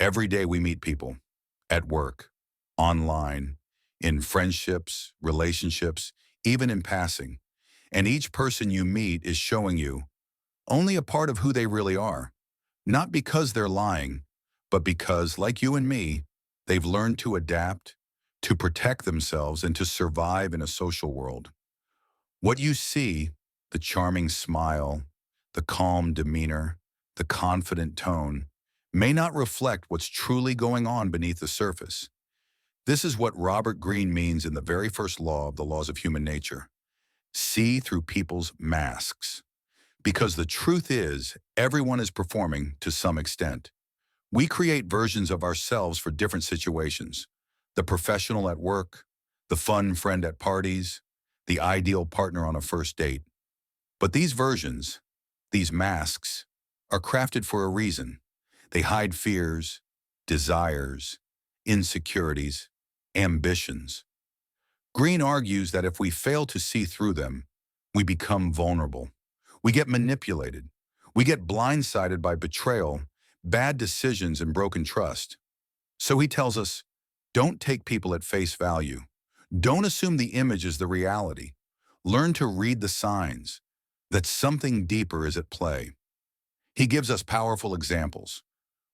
Every day we meet people at work, online, in friendships, relationships, even in passing. And each person you meet is showing you only a part of who they really are, not because they're lying, but because, like you and me, they've learned to adapt, to protect themselves, and to survive in a social world. What you see, the charming smile, the calm demeanor, the confident tone, may not reflect what's truly going on beneath the surface. This is what Robert Greene means in the very first law of the laws of human nature. See through people's masks. Because the truth is, everyone is performing to some extent. We create versions of ourselves for different situations. The professional at work, the fun friend at parties, the ideal partner on a first date. But these versions, these masks, are crafted for a reason. They hide fears, desires, insecurities, ambitions. Green argues that if we fail to see through them, we become vulnerable. We get manipulated. We get blindsided by betrayal, bad decisions, and broken trust. So he tells us, don't take people at face value. Don't assume the image is the reality. Learn to read the signs that something deeper is at play. He gives us powerful examples,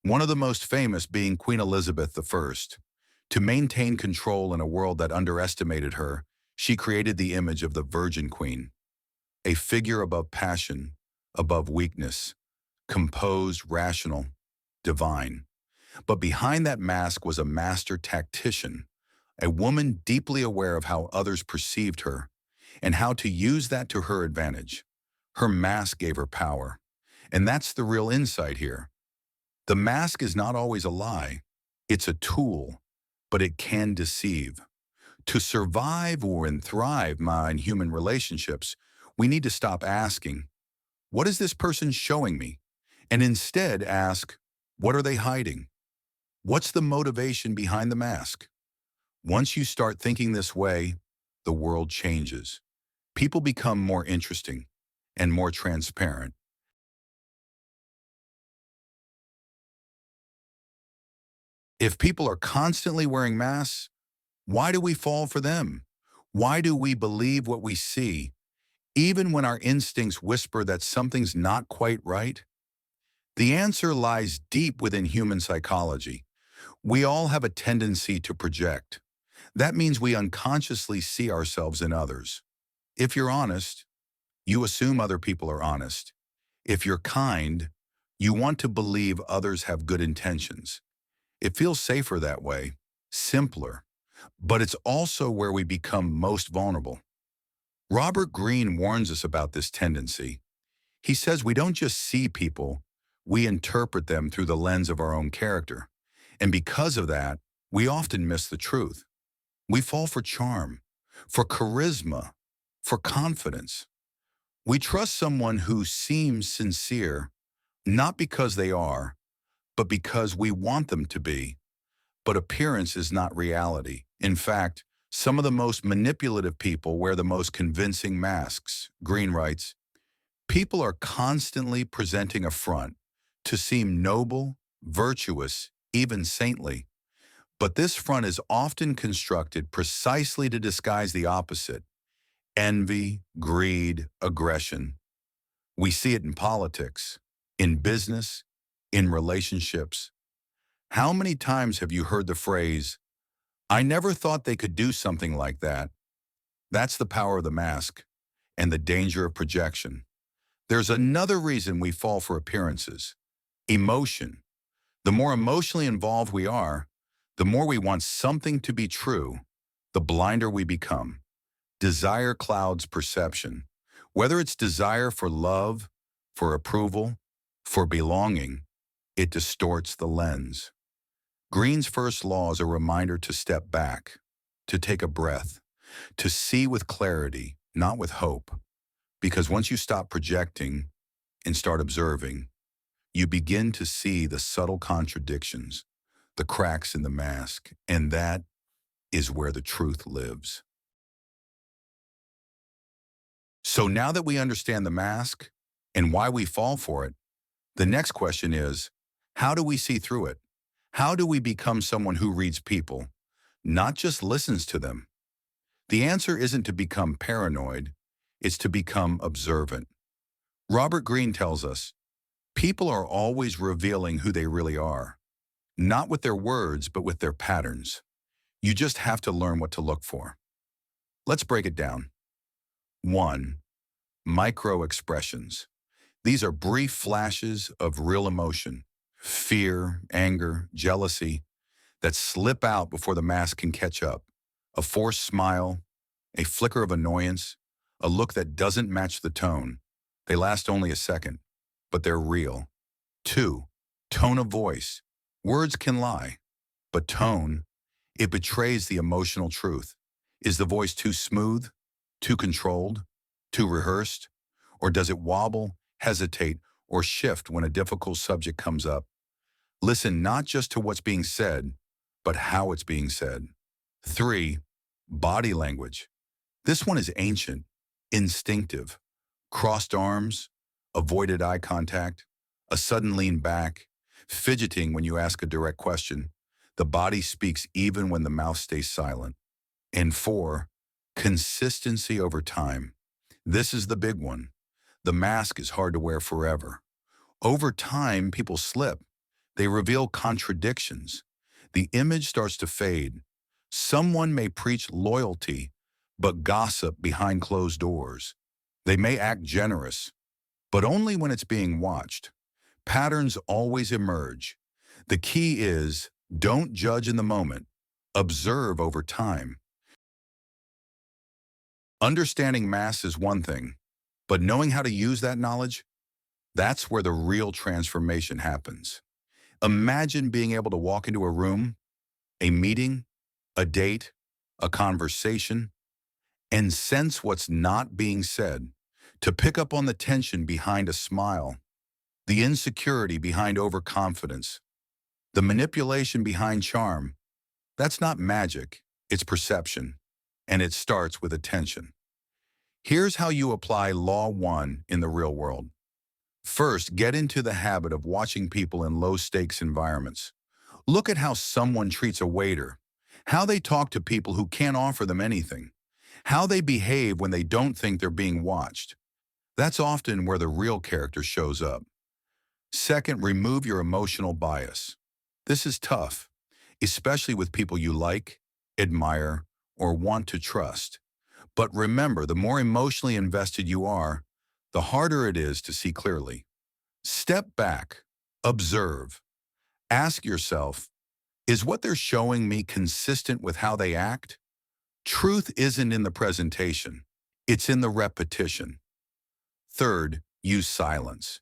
one of the most famous being Queen Elizabeth I. To maintain control in a world that underestimated her, she created the image of the Virgin Queen, a figure above passion, above weakness, composed, rational, divine. But behind that mask was a master tactician, a woman deeply aware of how others perceived her and how to use that to her advantage. Her mask gave her power. And that's the real insight here. The mask is not always a lie. It's a tool, but it can deceive. To survive or thrive in human relationships, we need to stop asking, what is this person showing me? And instead ask, what are they hiding? What's the motivation behind the mask? Once you start thinking this way, the world changes. People become more interesting and more transparent. If people are constantly wearing masks, why do we fall for them? Why do we believe what we see, even when our instincts whisper that something's not quite right? The answer lies deep within human psychology. We all have a tendency to project. That means we unconsciously see ourselves in others. If you're honest, you assume other people are honest. If you're kind, you want to believe others have good intentions. It feels safer that way, simpler, but it's also where we become most vulnerable. Robert Greene warns us about this tendency. He says we don't just see people, we interpret them through the lens of our own character. And because of that, we often miss the truth. We fall for charm, for charisma, for confidence. We trust someone who seems sincere, not because they are, but because we want them to be. But appearance is not reality. In fact, some of the most manipulative people wear the most convincing masks. Greene writes, people are constantly presenting a front to seem noble, virtuous, even saintly. But this front is often constructed precisely to disguise the opposite: envy, greed, aggression. We see it in politics, in business, in relationships. How many times have you heard the phrase, I never thought they could do something like that? That's the power of the mask and the danger of projection. There's another reason we fall for appearances: emotion. The more emotionally involved we are, the more we want something to be true, the blinder we become. Desire clouds perception. Whether it's desire for love, for approval, for belonging, it distorts the lens. Greene's first law is a reminder to step back, to take a breath, to see with clarity, not with hope. Because once you stop projecting and start observing, you begin to see the subtle contradictions, the cracks in the mask, and that is where the truth lives. So now that we understand the mask and why we fall for it, the next question is, how do we see through it? How do we become someone who reads people, not just listens to them? The answer isn't to become paranoid, it's to become observant. Robert Greene tells us, people are always revealing who they really are, not with their words, but with their patterns. You just have to learn what to look for. Let's break it down. 1. Micro expressions. These are brief flashes of real emotion, fear, anger, jealousy, that slip out before the mask can catch up. A forced smile, a flicker of annoyance, a look that doesn't match the tone. They last only a second, but they're real. 2. Tone of voice. Words can lie, but tone, it betrays the emotional truth. Is the voice too smooth, too controlled, too rehearsed? Or does it wobble, hesitate, or shift when a difficult subject comes up? Listen not just to what's being said, but how it's being said. 3. Body language. This one is ancient, instinctive. Crossed arms, avoided eye contact, a sudden lean back, fidgeting when you ask a direct question. The body speaks even when the mouth stays silent. And 4, consistency over time. This is the big one. The mask is hard to wear forever. Over time, people slip. They reveal contradictions. The image starts to fade. Someone may preach loyalty, but gossip behind closed doors. They may act generous, but only when it's being watched. Patterns always emerge. The key is, don't judge in the moment. Observe over time. Understanding masks is one thing, but knowing how to use that knowledge, that's where the real transformation happens. Imagine being able to walk into a room, a meeting, a date, a conversation, and sense what's not being said, to pick up on the tension behind a smile, the insecurity behind overconfidence, the manipulation behind charm. That's not magic, it's perception, and it starts with attention. Here's how you apply Law 1 in the real world. First, get into the habit of watching people in low-stakes environments. Look at how someone treats a waiter, how they talk to people who can't offer them anything, how they behave when they don't think they're being watched. That's often where the real character shows up. Second, remove your emotional bias. This is tough, especially with people you like, admire, or want to trust. But remember, the more emotionally invested you are, the harder it is to see clearly. Step back, observe, ask yourself, is what they're showing me consistent with how they act? Truth isn't in the presentation, it's in the repetition. Third, use silence.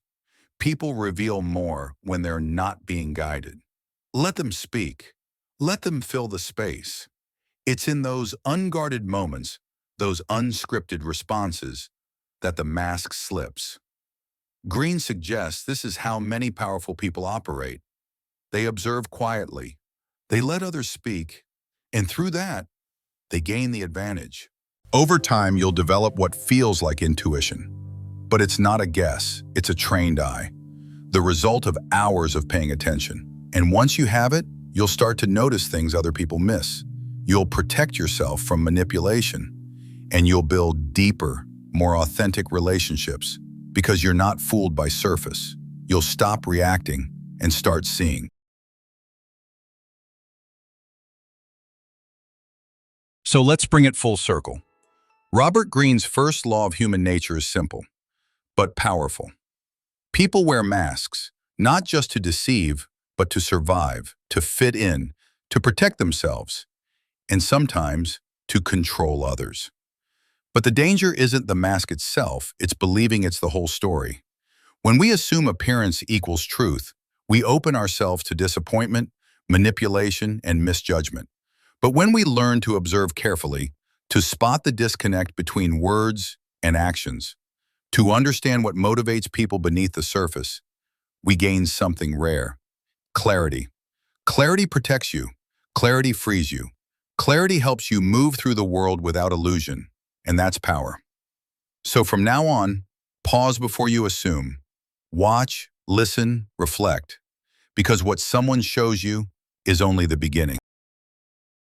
People reveal more when they're not being guided. Let them speak. Let them fill the space. It's in those unguarded moments, those unscripted responses, that the mask slips. Greene suggests this is how many powerful people operate. They observe quietly. They let others speak, and through that, they gain the advantage. Over time, you'll develop what feels like intuition. But it's not a guess, it's a trained eye. The result of hours of paying attention. And once you have it, you'll start to notice things other people miss. You'll protect yourself from manipulation, and you'll build deeper, more authentic relationships because you're not fooled by surface. You'll stop reacting and start seeing. So let's bring it full circle. Robert Greene's first law of human nature is simple, but powerful. People wear masks, not just to deceive, but to survive, to fit in, to protect themselves, and sometimes to control others. But the danger isn't the mask itself, it's believing it's the whole story. When we assume appearance equals truth, we open ourselves to disappointment, manipulation, and misjudgment. But when we learn to observe carefully, to spot the disconnect between words and actions, to understand what motivates people beneath the surface, we gain something rare: clarity. Clarity protects you. Clarity frees you. Clarity helps you move through the world without illusion, and that's power. So from now on, pause before you assume. Watch, listen, reflect. Because what someone shows you is only the beginning.